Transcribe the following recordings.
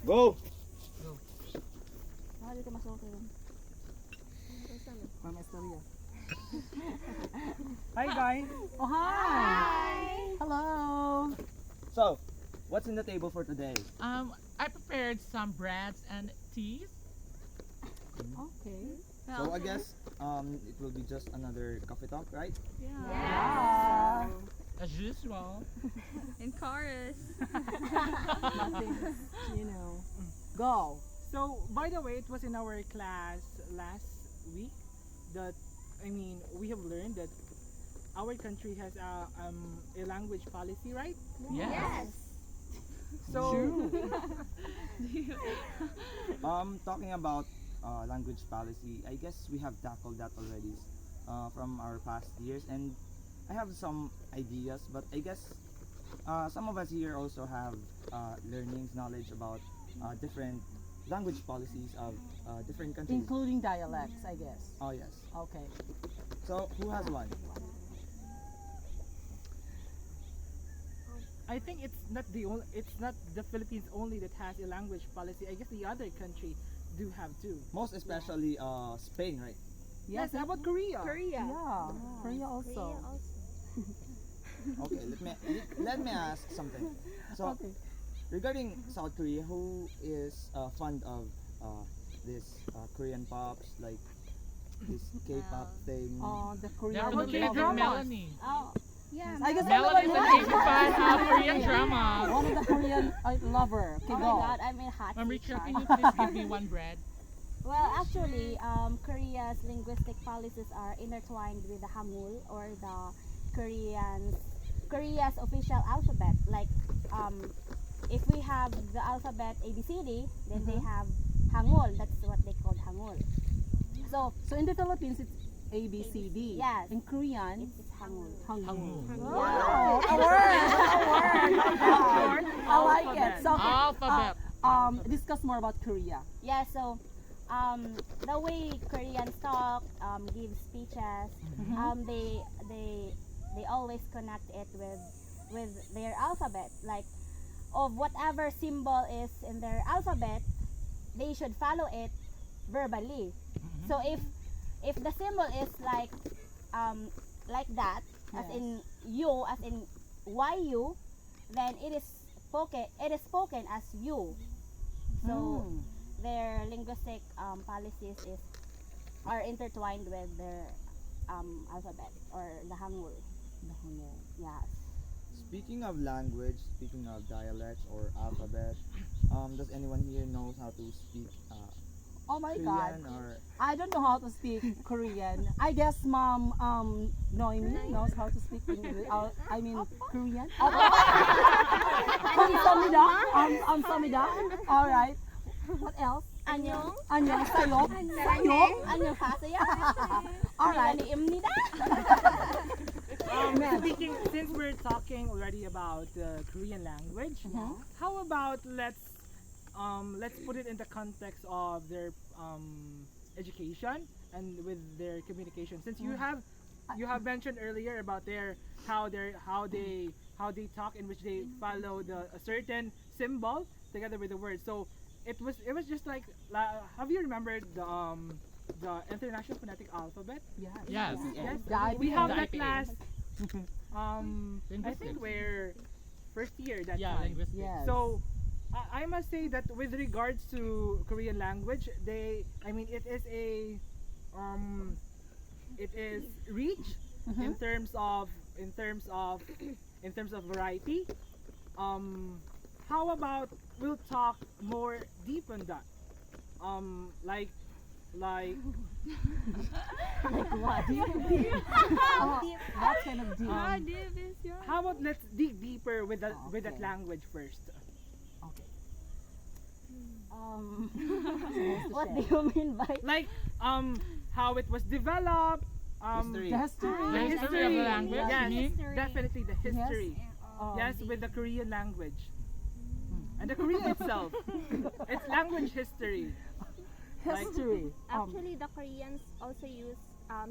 Go! Baka di ka masok yun. Mama Estoria. Hi guys. Oh hi. Hi! Hello. So, what's in the table for today? I prepared some breads and teas. Okay. So I guess it will be just another coffee talk, right? Yeah. As usual. In chorus. Nothing. You know. Go. So by the way, it was in our class last week that we have learned that our country has a language policy, right? Yes. So Talking about language policy, I guess we have tackled that already from our past years, and I have some ideas, but I guess some of us here also have learnings, knowledge about different language policies of different countries. including dialects, I guess. Oh yes. Okay. So who has one? I think it's not the Philippines only that has a language policy. I guess the other country do have too. Most especially Spain, right? Yes, how about Korea? Korea. Yeah. Korea also. Okay, let me ask something. So Okay. regarding South Korea, who is fond of this Korean pops, like this K-pop thing? The Korean. Definitely K I think dramas? Melanie. Oh, yeah. I guess Melanie is an Melanie. 85 Korean drama. One of the Korean lover. Okay, Oh go. my god, I'm in hot Ma'am seat Richard, chart. can you please give me one bread? Well, actually, Korea's linguistic policies are intertwined with the Hangul or the Korea's official alphabet. Like, if we have the alphabet ABCD, then they have Hangul. That's what they call Hangul. So So in the Philippines, it's A, B, C, D. Yes. In Korean, it's Hangul. Hangul. Hangul. Wow, a word, a word. I like it. So, Alphabet. discuss more about Korea. Yeah. So, the way Koreans talk, give speeches, they always connect it with their alphabet. Like, of whatever symbol is in their alphabet, they should follow it verbally. So if the symbol is like that, as Yes. in you, as in YU, then it is spoken as you. So Mm. their linguistic policies are intertwined with their alphabet or the Hangul. The Hangul. Yes. Speaking of language, speaking of dialects or alphabet, does anyone here knows how to speak Oh my God. Korean or I don't know how to speak Korean. I guess Mom Noemi knows how to speak English. I mean Korean. Samida. Samida. All right. What else? Annyeong. 안녕하세요. 사요. 안녕하세요. All right. 입니다. Since we're talking already about the Korean language, how about let's put it in the context of their education and with their communication. Since you have mentioned earlier about how they talk, in which they follow a certain symbol together with the word. So it was just like have you remembered the International Phonetic Alphabet? Yes. Yes. Yes, The we IPA. have The that IPA. class. I Linguistics. think we're first year that Yeah, time. linguistics. Yes. So I must say that with regards to Korean language, it is rich in terms of variety. How about we'll talk more deep on that? Like Like what? That kind of deep. how about let's dig deeper with that Okay. language first. Okay. What do you mean by Like how it was developed. History. The history. The history of the language, Yes, you mean? definitely the history. Um, Yes, with the Korean language. And the Korean itself. It's language history. History. Actually, the Koreans also use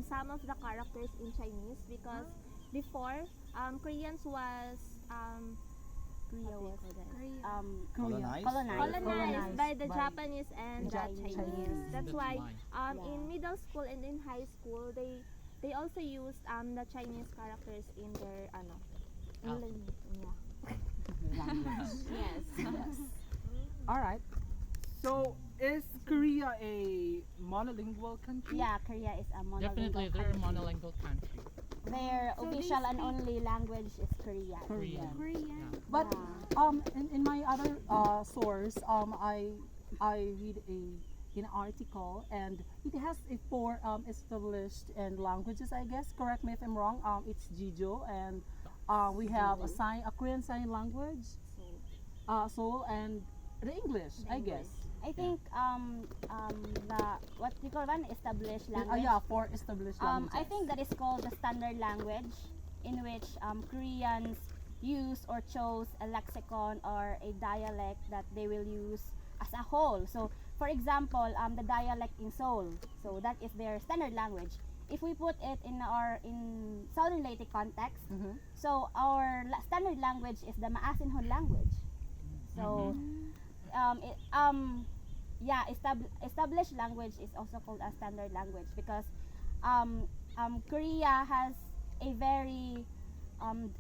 some of the characters in Chinese because before Koreans was Korea was Colonized? colonized. Colonized by the by Japanese and the Chinese. Chinese. That's why Yeah. in middle school and in high school they also used the Chinese characters in their Oh. yes. All right. So, is Korea a monolingual country? Yeah, Korea is a monolingual Definitely, they're a country. monolingual country. Their So they official and speak- only language is Korean. Korean. Korean. But Yeah. in my other source, I read an article, and it has a four established and languages. I guess. Correct me if I'm wrong. It's Jijo, and we have a Korean sign language, Seoul, and the English. I guess. I think the what you call one established language. Yeah, four established languages. I think that is called the standard language, in which Koreans use or chose a lexicon or a dialect that they will use as a whole. So, for example, the dialect in Seoul, so that is their standard language. If we put it in Southern Leyte context, Mhm. so our standard language is the Maasinhon language. So, established language is also called a standard language because Korea has a very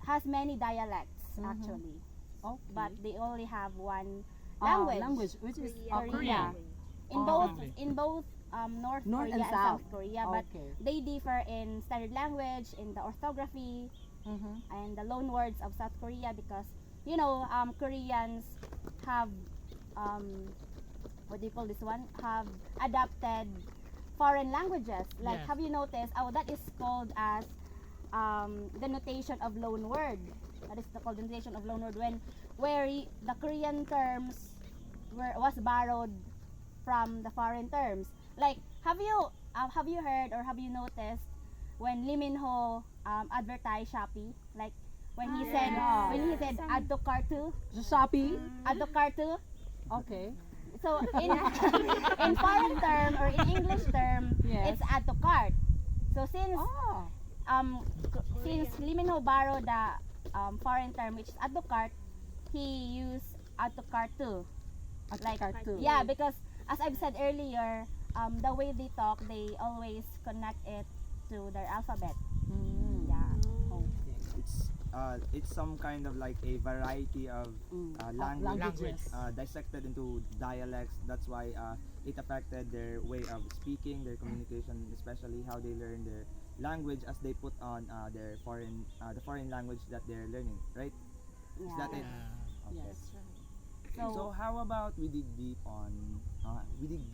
has many dialects actually, Okay. but they only have one language. language. Which is Korea. In Oh. both English. in both North North Korea and and South. South Korea, but Okay. they differ in standard language, in the orthography, Mhm. and the loan words of South Korea because Koreans have what do you call this one? Have adapted foreign languages. Like Yes. have you noticed? Oh, that is called as the notation of loan word. That is called the notation of loan word the Korean terms was borrowed from the foreign terms. Like have you heard or have you noticed when Lee Min Ho advertised Shopee? Like when he said add to cart to, The Shopee. add to cart to. Okay. So in foreign term or in English term, Yes. it's add to cart. So since Oh. Lee Min Ho borrowed the foreign term which is add to cart, he used add to cart too. Like Cartoon. yeah, because as I've said earlier, the way they talk, they always connect it to their alphabet. Mm. Yeah. Okay. It's some kind of like a variety of language Languages. dissected into dialects. That's why it affected their way of speaking, their communication, especially how they learn their language as they put on the foreign language that they're learning, right? Is Yeah. that it? Okay. Yes. So how about we dig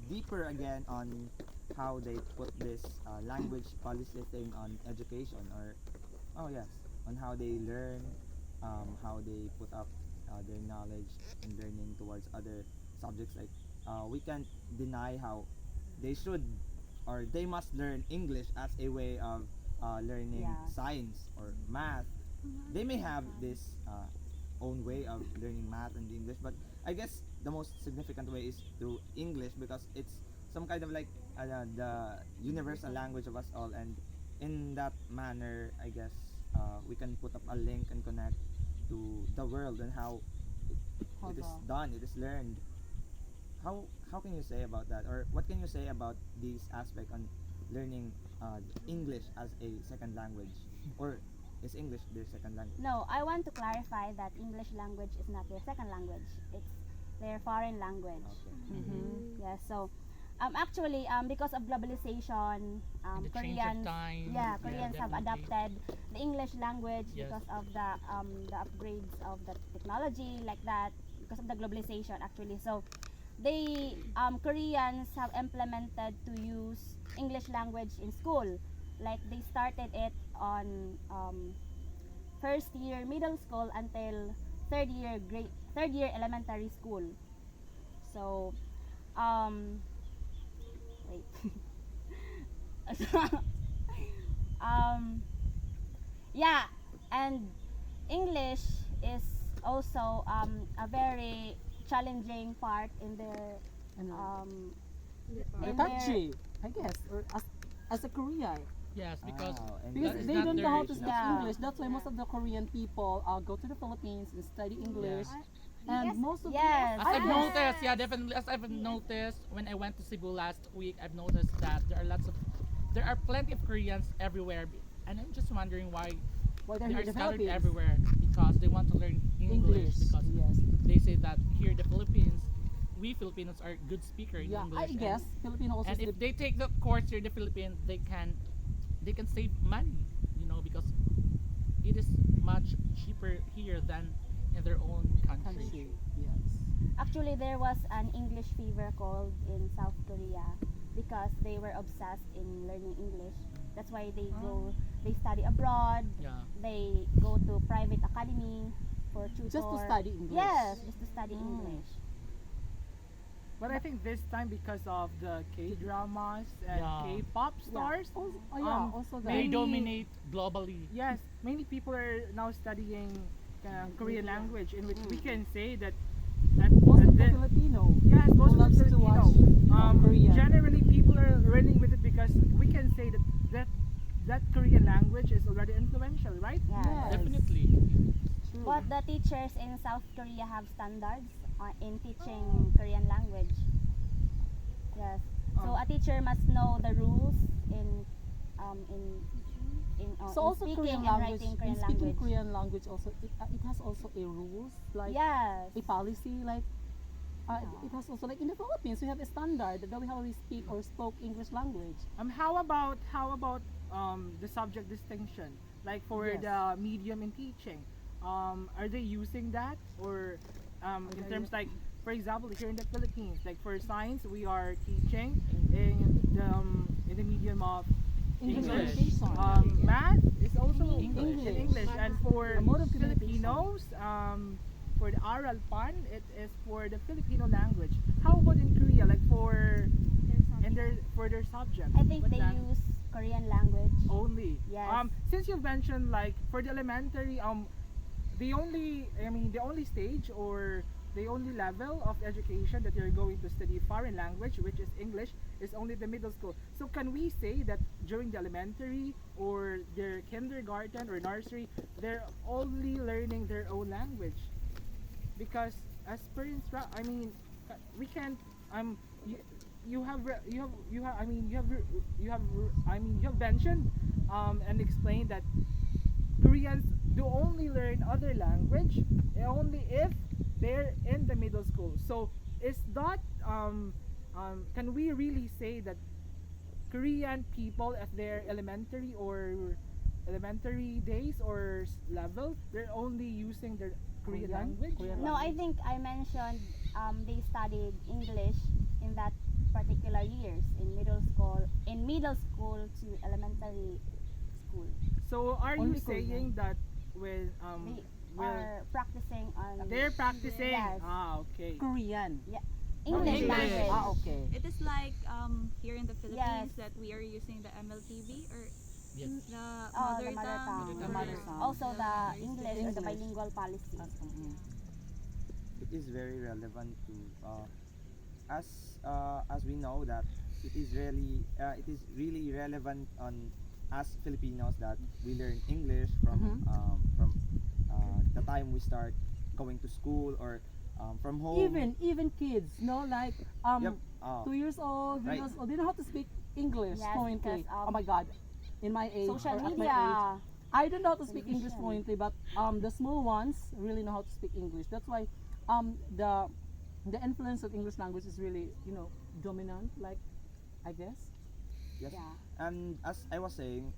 deeper again on how they put this language policy thing on education, or on how they learn, how they put up their knowledge and learning towards other subjects. Like we can't deny how they should or they must learn English as a way of learning Yeah. science or math. They may have this own way of learning math and English, but I guess the most significant way is through English because it's some kind of like the universal language of us all, and in that manner, I guess we can put up a link and connect to the world and how it is done, it is learned. How can you say about that, or what can you say about this aspect on learning English as a second language, or is English their second language? No, I want to clarify that English language is not their second language. It's their foreign language. Okay. Mm-hmm. Yeah, so actually because of globalization, And the change of Koreans time. Koreans have definitely. adapted the English language Yes. because of the upgrades of the technology like that, because of the globalization actually. So they Koreans have implemented to use English language in school. Like they started it on first year middle school until third year elementary school. So wait. Yeah, and English is also a very challenging part in their And in the their- country, I guess, or as a Korea, Yes, because and Because That is they not don't their know how to age speak now. English. That's why most Yeah. of the Korean people go to the Philippines and study English. And Yes, most of yes. as I I've guess- noticed, yeah, definitely as I've noticed when I went to Cebu last week, I've noticed that there are plenty of Koreans everywhere, and I'm just wondering why well, they're they here are in the scattered Philippines. everywhere because they want to learn English, because yes. they say that here in the Philippines, we Filipinos are good speaker in Yeah, English. I guess Filipino also And is if they take the course here in the Philippines, they can save money, because it is much cheaper here than in their own country. country. Yes. Actually, there was an English fever called in South Korea because they were obsessed in learning English. That's why they study abroad, Yeah. they go to private academy for tutor. Just to study English. Yes, just to study English. But I think this time because of the K-dramas and Yeah. K-pop stars, Also, also that. They Many- dominate globally. yes, many people are now studying Korean language, in which we can say that most of the the- Filipino. yes, most of loves the to Filipino. watch Korean. Generally, people are learning with it because we can say that Korean language is already influential, right? Yes. Yes. Definitely. True. But the teachers in South Korea have standards in teaching Korean language. Yes. So Oh. a teacher must know the rules in So also speaking Korean and language, writing in Korean speaking language. Korean language also, it has also a rules, like Yes. a policy, like it has also, like in the Philippines, we have a standard that we how we speak or spoke English language. How about the subject distinction, like for Yes. the medium in teaching? Are they using that, or in they terms like, for example, here in the Philippines, like for science, we are teaching in the medium of English English. education. Math is also English. in English, and for A mode of communication. Filipinos, for the oral PAN, it is for the Filipino language. How about in Korea, like for their subject? I think What they lang- use Korean language. only. Yes. Since you've mentioned like for the elementary, the only stage or the only level of education that you're going to study foreign language, which is English, is only the middle school. So can we say that during the elementary or their kindergarten or nursery, they're only learning their own language? Because as per we can't you have mentioned and explained that Koreans do only learn other language only if they're in the middle school. So is that can we really say that Korean people at their elementary days or level, they're only using their Korean language? Korean No, I think I mentioned they studied English in that particular years in middle school to elementary school. So are you Only saying that with They with are practicing on they're practicing? Yes. Okay. Korean. English English. language. Okay. It is like here in the Philippines Yes. that we are using the MLTV or Yes. the Oh, mother the mother tongue. The mother tongue. Also the English or the English. bilingual policy. it is very relevant to as we know that it is really relevant on us Filipinos that we learn English from the time we start going to school or from home. Even kids, no, like Yep. 2 years old, 3 Right. years old, they know how to speak English Yes, fluently. because, Oh my God, in my age Social or at my age, media. I don't know how to speak English Television. fluently, but the small ones really know how to speak English. That's why the influence of English language is really dominant. Like I guess. Yes. Yeah. And as I was saying,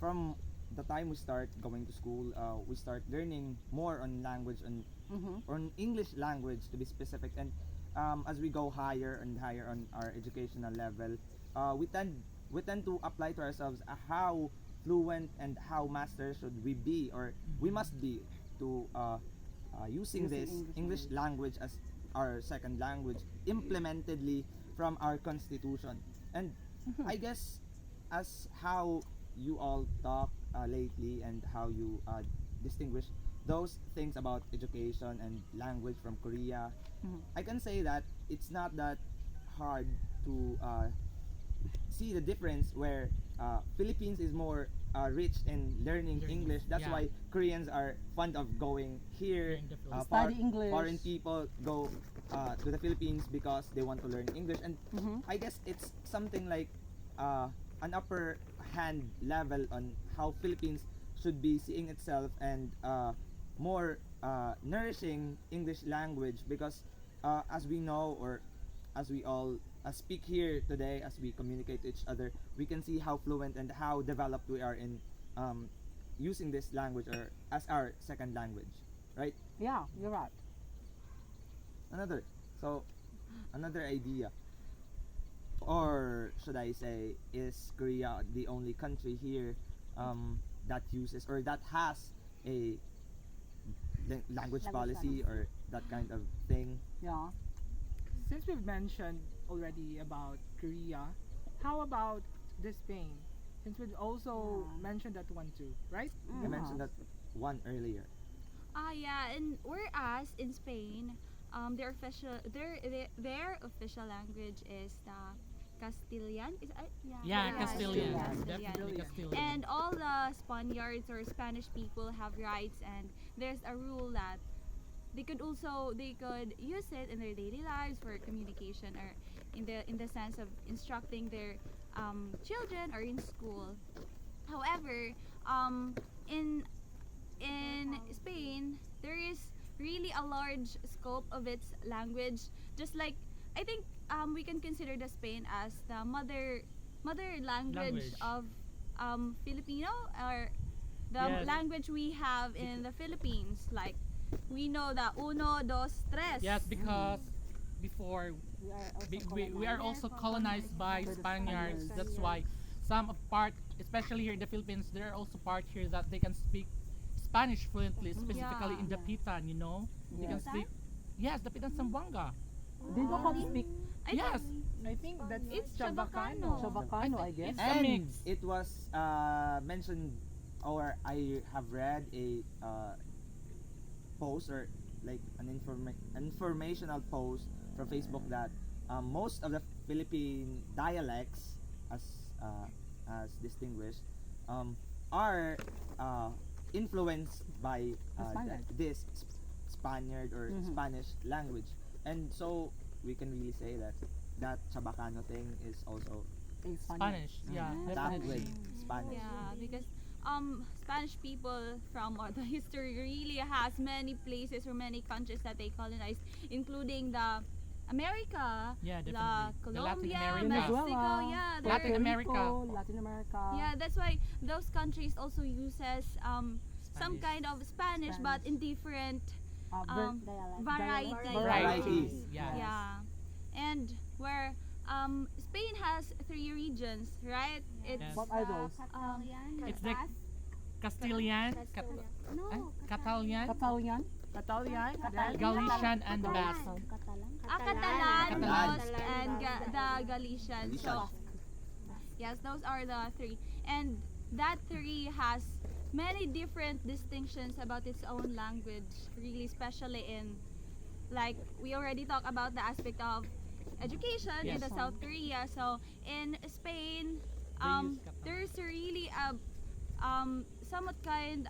from the time we start going to school, we start learning more on language and on English language to be specific. And as we go higher and higher on our educational level, we tend to apply to ourselves how fluent and how master should we be or we must be to using Using this English English language as our second language implementedly from our constitution. And I guess as how you all talk lately and how you distinguish those things about education and language from Korea, I can say that it's not that hard to see the difference where Philippines is more rich in learning English. That's yeah. why Koreans are fond of going here. in the Uh, Philippines. far- Study English. Foreign people go to the Philippines because they want to learn English, and Mhm. I guess it's something like an upper hand level on how Philippines should be seeing itself, and more nourishing English language, because as we know, or as we all speak here today, as we communicate to each other, we can see how fluent and how developed we are in using this language or as our second language, right? Yeah, you're right. Another idea, or should I say, is Korea the only country here that uses or that has a language policy or that kind of thing? Yeah. Since we've mentioned already about Korea, how about the Spain? Since we've also mentioned that one too, right? I mentioned that one earlier. Yeah, and whereas in Spain, their official language is the Castilian. Yeah, Castilian. Castilian. Definitely Castilian. And all the Spaniards or Spanish people have rights, and there's a rule that they could use it in their daily lives for communication, or in the sense of instructing their children or in school. However, in Spain, there is really a large scope of its language. Just like, I think we can consider the Spain as the mother language of Filipino, or the Yes. language we have in the Philippines. Like, we know the uno, dos, tres. Yes, because before we are also colonized by Spaniards. That's why some of part, especially here in the Philippines, there are also part here that they can speak Spanish fluently, specifically in Dapitan, you know? They can Yes. speak, yes, Dapitan Zamboanga. They know how to speak Yes, I think that's It's Chabacano. Chabacano, I guess. It's a And mix. it was mentioned, or I have read a post, or like an informational post from Facebook, that most of the Philippine dialects, as distinguished, are influenced by Spaniard. this Spaniard or Spanish language, and so we can really say that that Chabacano thing is also A Spanish. Yeah, that with definitely. Spanish. Yeah, because Spanish people from the history really has many places or many countries that they colonized, including the America, Yeah, the definitely. The Latin Colombia, America. Mexico. Venezuela, Yeah, Latin Puerto America. Rico, Latin America. yeah, that's why those countries also uses some Spanish. kind of Spanish, but in different Ver- varieties. Varieties. Yeah. Yeah, and where Spain has 3 regions, right? It's Yes. What are those? It's the Castilian, No, Catalan, Catalan? Catalan, then Galician, and Basque. Catalan, Catalan. Basque, and the Galician. So, yes, those are the 3. And that 3 has many different distinctions about its own language, really, especially in, like, we already talked about the aspect of education in the Yes. South Korea. So, in Spain, They use Catalan. there's really a somewhat kind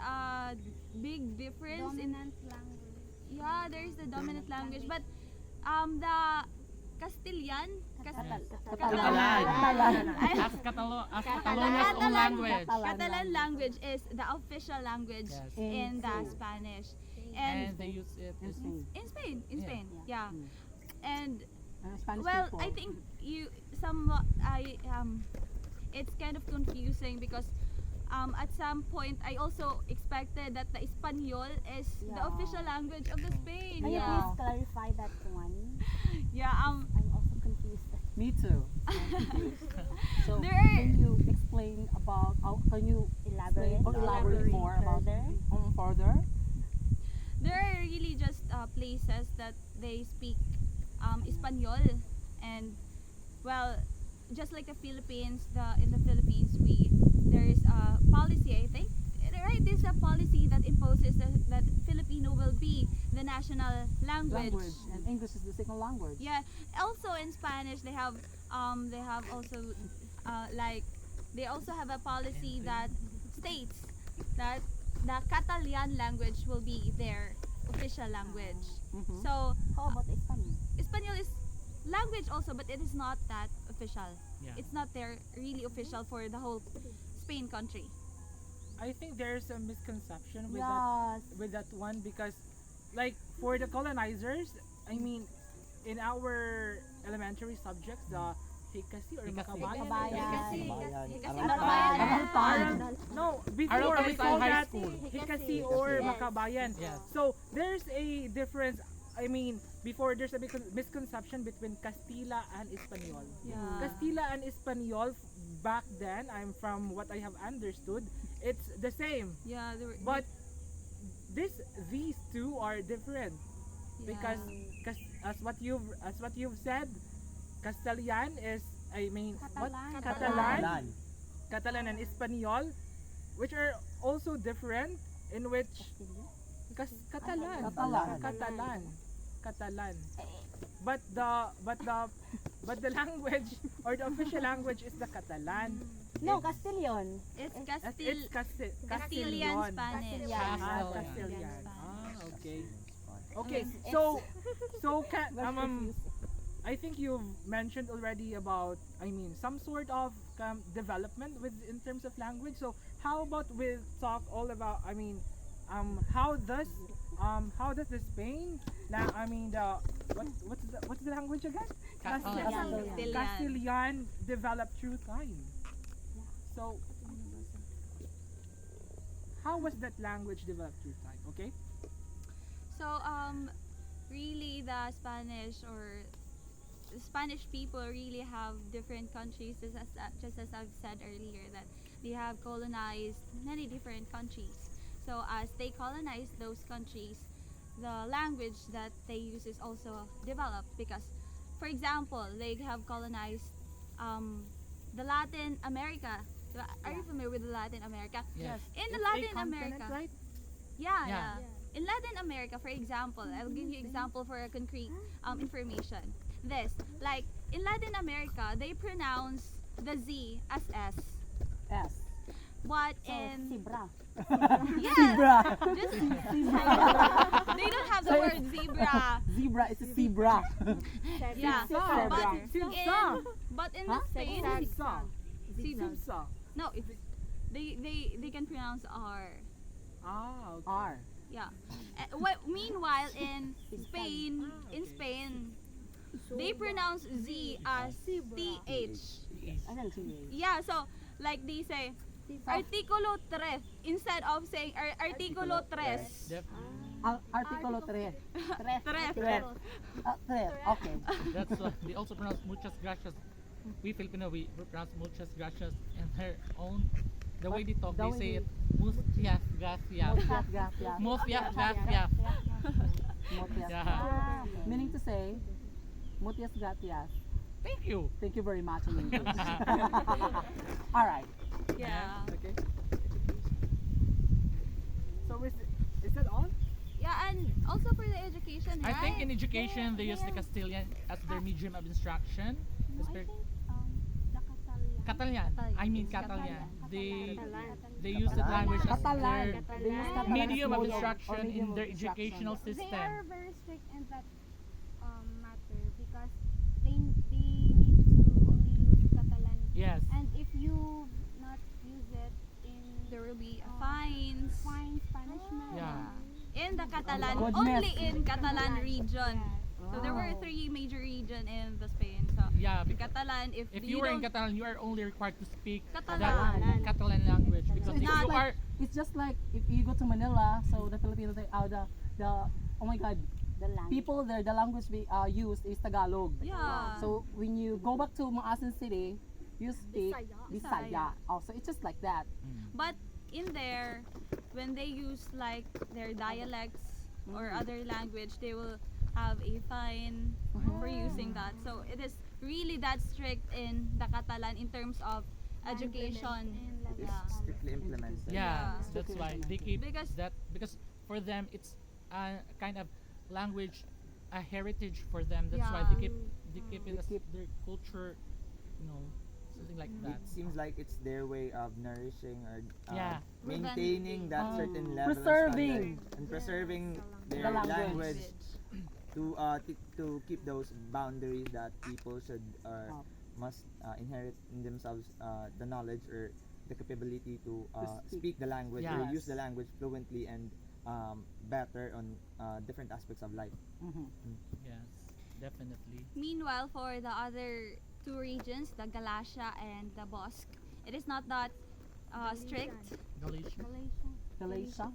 big difference in dominant language. yeah, there's the dominant language, but the Castilian, Catalan. As Catalonia's own language. Catalan language is the official language Yes. in the Spanish, and And they use it In Spain. in Spain, Yeah. and Spanish well, people. I think it's kind of confusing because at some point I also expected that the Espanol is the Yeah. official language of the Spain. Can you Yeah, please clarify that one? yeah. I'm also confused. Me too. So There are- can you explain about? Can you Elaborate. elaborate more about further. further? There are really just places that they speak Espanol, and well, just like the Philippines, in the Philippines there is a policy, I think, right? There's a policy that imposes that Filipino will be the national language. And English is the second language. Yeah. Also in Spanish, they have also like they also have a policy that states that the Catalan language will be their official language. Mhm. So How about Espanol? Espanol is language also, but it is not that official. Yeah. It's not their really official for the whole Spain country. I think there's a misconception with Yes. that one, because like for the colonizers, I mean, in our elementary subjects, the Hikasi or Hikasi. Makabayan. Kabayan. Aral- No, before Aral we Cavite call High that School. Hikasi or Yes. Makabayan. Yes. So there's a difference. I mean, before there's a misconception between Castilla and Espanol. Yeah. Castilla and Espanol back then, I'm from what I have understood, it's the same. Yeah, they were, But these two are different because as what you've said, Castellan is, I mean, what Catalan. Catalan and Espanol, which are also different, in which Catalan. But the language or the official language is the Catalan. No, Castilian. it's It's Castilian Castilian. Spanish. Castilian. Ah, Castilian. Castilian. Spanish. Ah, okay. Okay, It's- so I think you've mentioned already about, I mean, some sort of development with in terms of language. So how about we talk all about, I mean, how does the Spain, I mean, the what's the language again? Castilian. Castilian develop through time. So how was that language developed through time? Okay. So really the Spanish people really have different countries, just as I've said earlier, that they have colonized many different countries. So as they colonize those countries, the language that they use is also developed, because for example, they have colonized the Latin America. Are you familiar with Latin America? Yes. In It's a Latin continent, America, right? yeah, Yeah. yeah. In Latin America, for example, I'll give you example for a concrete information. This, like in Latin America, they pronounce the Z as S, S. but So, in Sibra. yeah, Zebra. just they don't have the So word zebra. Zebra is a zebra. Yeah, Simsa. but Simsa. in Huh? the Spain, Simsa. Zebra. Simsa. No, it's they can pronounce R. Ah, okay. R. Yeah. Meanwhile, in Spain, they pronounce Z as TH. Ano siya? Yeah, so like they say artikulo 3 instead of saying artikulo 3. Def- Artikulo 3. Tres. Okay. That's they also pronounce muchas gracias. We Filipino, we pronounce muchas gracias in their own, the way they talk. The They way say they- it muchas gracias. Gracias. Muchas gracias. Muchas. Yeah. Meaning to say, muchas gracias. Thank you. Thank you very much in English. All right. Yeah. Okay. So is that all? Yeah, and also for the education, I right? think in education they use the Castilian as their medium of instruction. Espe- the Catalan. Catalan. I mean Catalan. They use that language as Catalan. their They use Catalan medium as of mode or instruction medium in of their instruction. educational They are system. very strict in that matter, because they need to only use Catalan. Yes. And if you not use it in There will be fines. fines, punishment. Yeah. In the Catalan, Goodness. only in Catalan region. Yes. So there were 3 major region in the Spain. So Yeah, in because Catalan, if if you were in don't, Catalan, you are only required to speak Catalan. that Catalan language, because So if it's just you are like it's just like if you go to Manila, so the Filipinos say, the oh my God, The language. people there, the language we used is Tagalog. Yeah. So when you go back to Maasin City, you speak Bisaya. Bisaya. Oh, so it's just like that. But in there, when they use like their dialects or other language, they will have a fine for using that. So it is really that strict in the Catalan in terms of education. It's Yeah. strictly implemented. yeah, Yeah. that's why they keep Because- that, because for them it's a kind of language, a heritage for them. That's why they keep it as keep- their culture, you know, something like that. It seems like it's their way of nourishing or Yeah. maintaining that certain level of Preserving. standard and preserving The their language. language to keep those boundaries that people should or Oh. must inherit in themselves the knowledge or the capability to speak. speak the language Yes. or use the language fluently and better on different aspects of life. Mhm. Yes, definitely. Meanwhile, for the other two regions, the Galatia and the Bosque, it is not that strict. Galatian. Galatia.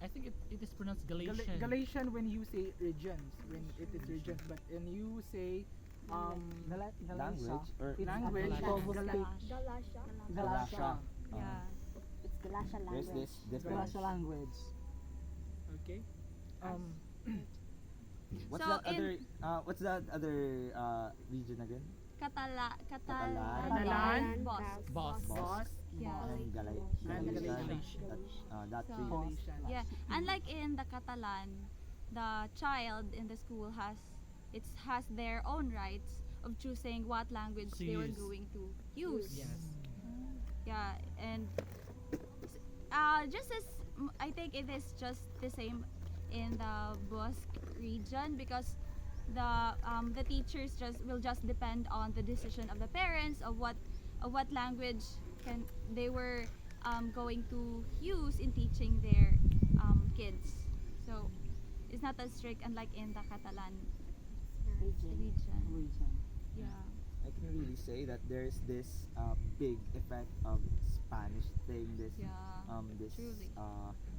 I think it is pronounced Galatian. Galatian when you say regions, when it is regions, but when you say Galatia. Language or It's language, people who Galatia. speak Galatia. Galasha. Yeah. It's Galasha There's language. this difference. Galatia language. okay. What's So that in- other what's that other region again? Catalan. Catalan. Bosque. Boss. Boss. Yeah. And Galatia. that So- region. Galatian. Yeah. Unlike in the Catalan, the child in the school has their own rights of choosing what language To they were use. going to use. Yes. Yeah, and just as I think it is just the same in the Bosque region because the teachers will just depend on the decision of the parents of what language they were going to use in teaching their kids. So it's not as strict unlike in the Catalan region. Region. Yeah. I can really say that there's this big effect of Spanish thing, this Yeah. this Truly.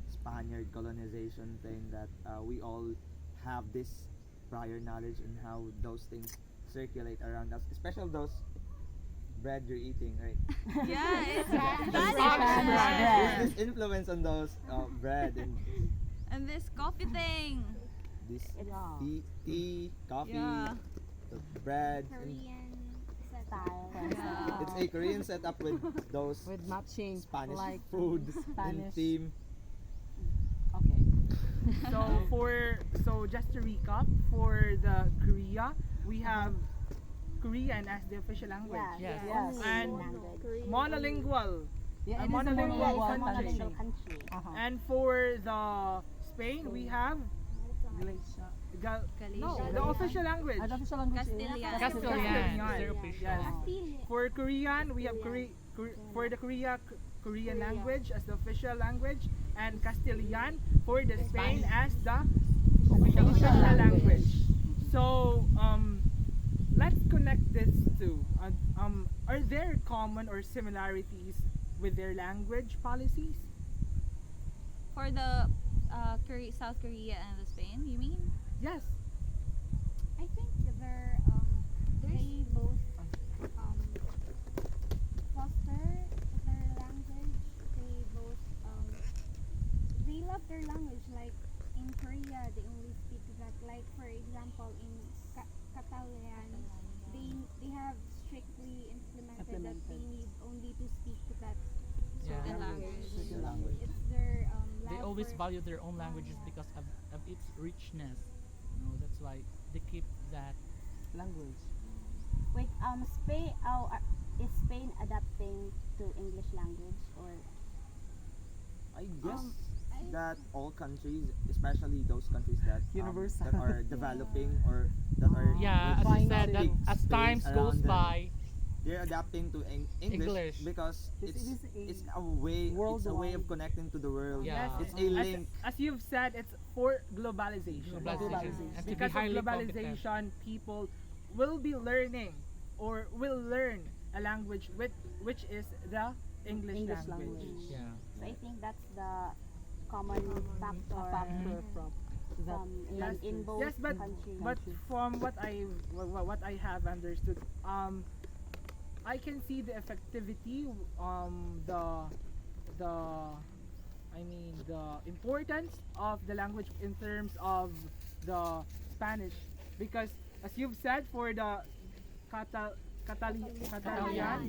Spaniard colonization thing that we all have this prior knowledge on how those things circulate around us, especially those bread you're eating, right? Yeah, it's Spanish Spanish. There's this influence on those bread and And this coffee thing. this Yeah. tea, coffee, Yeah. the bread. and Korean Style. Yeah. it's a Korean setup with those With matching Spanish like food and Spanish. theme. Okay. So just to recap, for the Korea, we have Korean as the official language. Yeah, Yes. Yes. only And language. Monolingual. Yeah, A it is a monolingual monolingual country. Monolingual country. Uh-huh. And for the Spain, we have Galatia. no, Galicia. the official language. The official language is Castilian. Castilian. Castilian. Their official. Yes. For Korean, we have for the Korean language as the official language, and Castilian for the Spain as the official language. So let's connect this to are there common or similarities with their language policies? For the South Korea and the Spain, you mean? Yes. I think they both foster their language. They both they love their language. Like in Korea, they only speak that. Like for example, in Catalan, they have strictly implemented that they need only to speak that Yeah. The language. Certain language. It's their They love always for- value their own languages because of its richness. That's why they keep that. Language. Wait, Spain, is Spain adapting to English language or? I guess that all countries, especially those countries that Universal. that are developing or that are Yeah, as you Fine said, that big as space times goes around them, by, they're adapting to English, English. because This it's is a it's a way it's a way worldwide- of connecting to the world. Yeah. It's a link. As you've said, it's for globalization. globalization, and to be Because of highly competent. globalization, people will be learning or will learn a language which is the English, English language. language. Yeah. So I think that's the common factor, A factor from that. Yes. in both Yes, but countries. from what I have understood, I can see the effectivity, the importance of the language in terms of the Spanish, because as you've said, for the Catalan,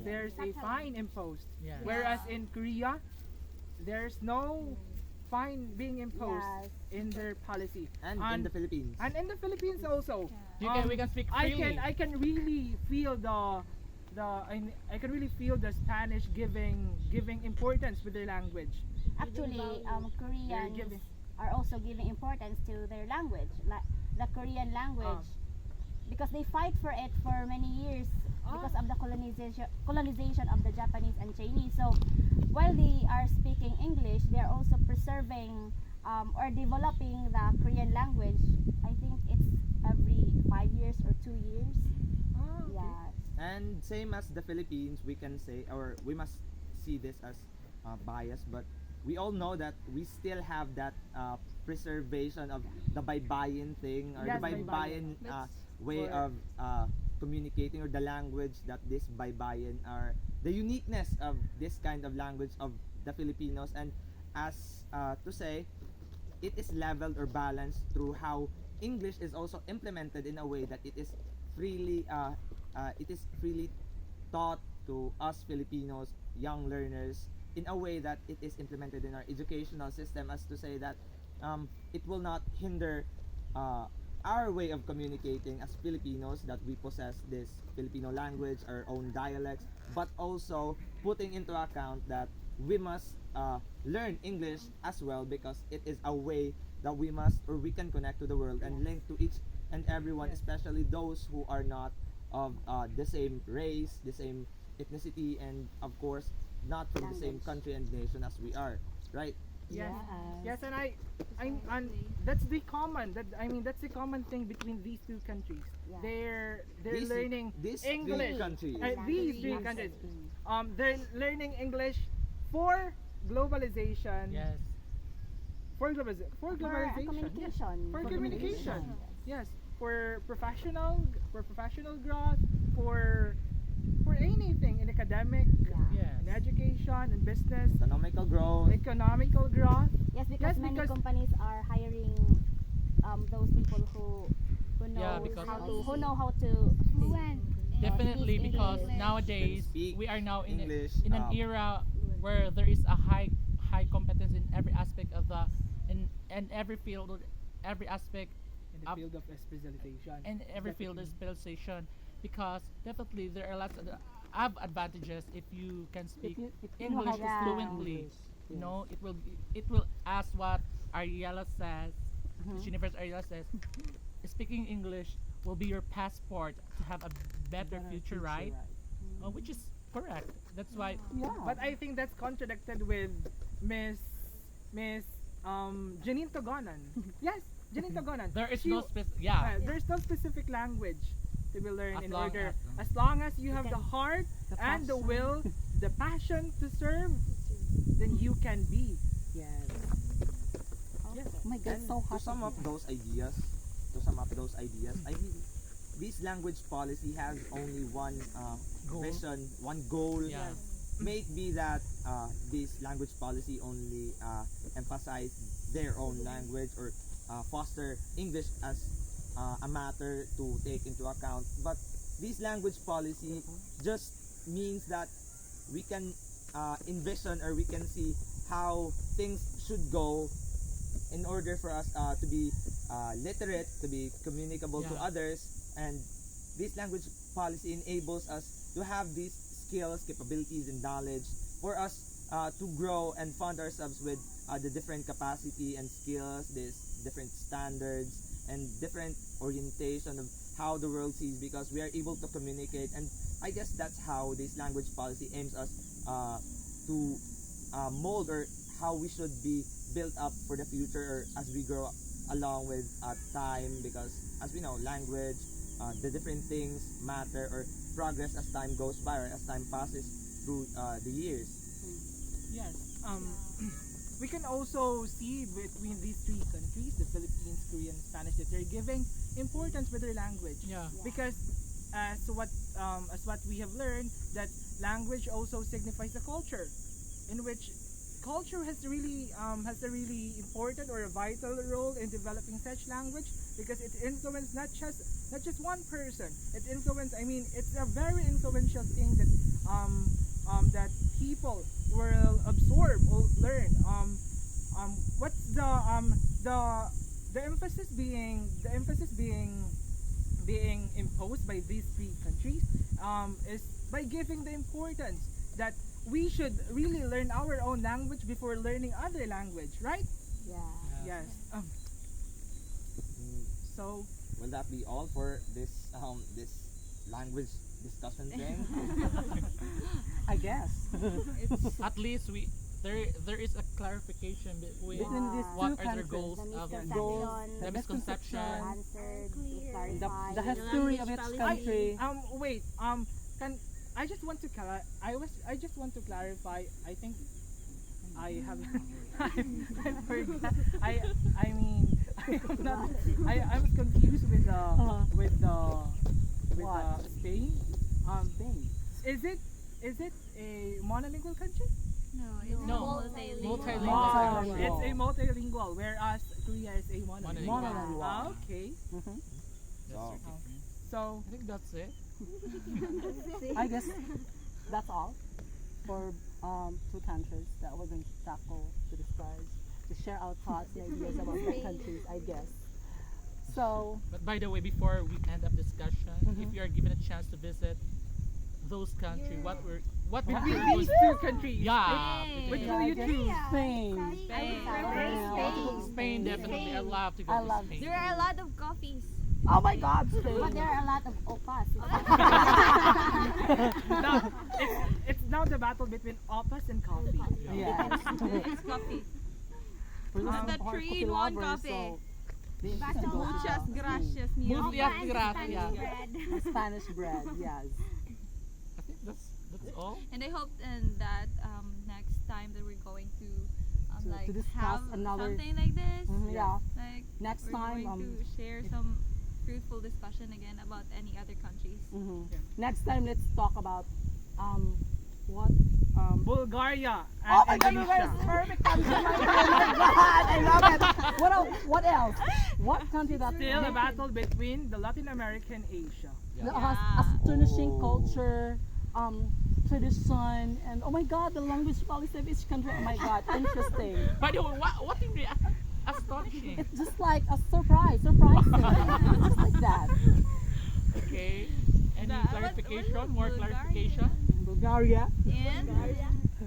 there's a fine imposed, Yeah. whereas in Korea, there's no fine being imposed Yes. in their policy, And in the Philippines. and in the Philippines also. We can speak I freely. can really feel I can really feel the Spanish giving importance with their language. Actually, Koreans giving- are also giving importance to their language, like the Korean language, because they fight for it for many years because of the colonization of the Japanese and Chinese. So while they are speaking English, they are also preserving or developing the Korean language. I think it's every 5 years or 2 years. Yeah. And same as the Philippines, we can say, or we must see this as bias, but we all know that we still have that preservation of the baybayin thing, or Yes, the baybayin That's way for- of communicating, or the language that this baybayin are, the uniqueness of this kind of language of the Filipinos. And as to say, it is leveled or balanced through how English is also implemented in a way that it is freely taught to us Filipinos, young learners, in a way that it is implemented in our educational system, as to say that it will not hinder our way of communicating as Filipinos, that we possess this Filipino language, our own dialects, but also putting into account that we must learn English as well, because it is a way that we must, or we can connect to the world and link to each and everyone, especially those who are not of the same race, the same ethnicity, and of course not from the same Language. country and nation as we are, right? Yes. Yes. Yes, and that's the common that's the common thing between these two countries. Yeah. They're These- learning these three English. countries. These three countries. They're learning English for globalization. Yes. For globalization. For Yes. communication. For communication. Yes. For professional growth. For anything in academic, Yes. in education, in business, Economical growth. economical growth. Yes, because Yes, many because- companies are hiring those people who know Yeah, because- who know how to Fluent. in Definitely, speak because English. nowadays Speak we are now in English, in an era where there is a high competence in every aspect of the in every field, every aspect, In the Up- field of specialization. and every field of specialization, because definitely there are lots of advantages if you can speak If you know how English to speak fluently. English, You yes. know, it will ask what Ariela says. Miss Universe Ariela says, speaking English will be your passport to have a better future, right? Which is correct. That's why Yeah. But I think that's contradicted with Miss Janine Togonan. Yes, Janine Togonan. there is She- no there's no specific language to be learned As in long order as- as long as you have the heart The and the passion. will, the passion to serve, then you can be. Yes. Yes. Oh my God, And so to hot. sum up those ideas, I mean, this language policy has only one Goal. vision, one goal. Yeah. May it be that this language policy only emphasize their own language, or foster English as a matter to take into account. But this language policy just means that we can envision, or we can see how things should go in order for us to be literate, to be communicable to Yeah. others. And this language policy enables us to have these skills, capabilities, and knowledge for us to grow and fund ourselves with the different capacity and skills, these different standards and different orientation of how the world sees, because we are able to communicate. And I guess that's how this language policy aims us to mold, or how we should be built up for the future, or as we grow along with time, because as we know, language, the different things matter or progress as time goes by, or as time passes through the years. Yes. We can also see between these three countries, the Philippines, Korea, and Spanish, that they're giving importance with their language. Yeah. Because as what we have learned, that language also signifies the culture, in which culture has really has a really important or a vital role in developing such language, because it influences not just one person. It influences, I mean, it's a very influential thing that that people will absorb or learn. What's the emphasis being being imposed by these three countries is by giving the importance that we should really learn our own language before learning other language, right? Yeah. Yes. So Will that be all for this language discussion thing? I guess. At least there is a clarification between Between these what two are their countries. goals The of misconception. the misconception. Answered. The, Clarified. the history of each country. wait. Can I just want to I just want to clarify. I think I have I forgot. I mean I'm not. I was confused with the with What? Spain. Spain. Is it a monolingual country? No, it's No. multilingual. Multilingual. It's a multilingual, whereas Korea is a monolingual. Monolingual. Ah, okay. Mhm. That's Oh. different. So I think that's it. I guess that's all for two countries that we're going to tackle, to describe, to share our thoughts and ideas about the countries, I guess. So, But by the way, before we end up discussion, Mhm. if you are given a chance to visit those countries, what between country these would- two countries, yeah, Yay. which Yeah, will I you guess choose? Spain. Spain. Yeah. Spain definitely. I love to go I to love Spain. There are a lot of coffees. Oh my God, Spain. But there are a lot of opas. Now, it's now the battle between opas and coffee. Yes. It's coffee. We're The not hard 3-in-1 lovers, coffee. so be interested to go to Muchas Spain. gracias, mi Muchas amor. Opa and gracias. Spanish bread. Spanish bread, yes. I think that's all. And I hope that next time that we're going to like to discuss have another- something like this, Yeah. like Next we're time, going to share some fruitful discussion again about any other countries. Next time, let's talk about what Bulgaria Oh and my God, Indonesia. that's perfect country. Oh my God, I love it. What else? What country that Still a battle between the Latin American Asia. that has astonishing culture, tradition, and oh my God, the language policy of each country. Oh my God, interesting. By the way, what in the astonishing? It's just like a surprising. It's just like that. Okay. Any What clarification? was More Bulgaria? clarification? Bulgaria. And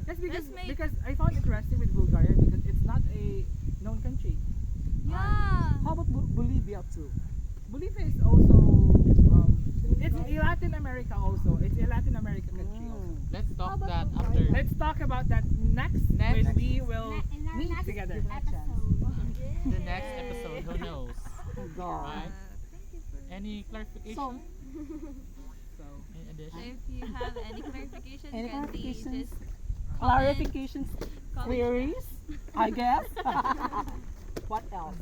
That's Let's make- because I found it interesting with Bulgaria because it's not a known country. yeah, How about Bolivia too? Bolivia is also it's a Latin America also. It's a Latin American country also. Let's talk that after. Let's talk about that next Next. when we will In our meet next together. episode. The next episode. Who knows? Oh my God. Right? thank you for. Any clarification? So, So Any addition? If you have any clarifications, Any can please clarifications? just clarifications, comment, queries, I guess. What else?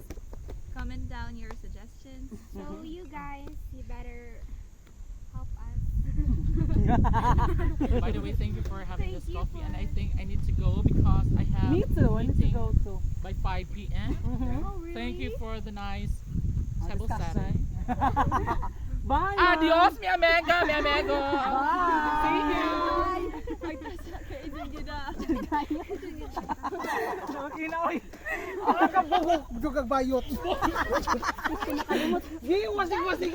comment down your suggestions. So you guys, you better help us. By the way, thank you for having Thank this you coffee, and for- I think I need to go because I have Me too. I need to meeting go to by 5 p.m. Mhm. Thank you for the nice table discussion. setting. Bye. Mom. Adios, mi amiga, mi amigo. Bye. See you. okay na oy. Nakakabugok dugag bayot. Gi wasig-wasig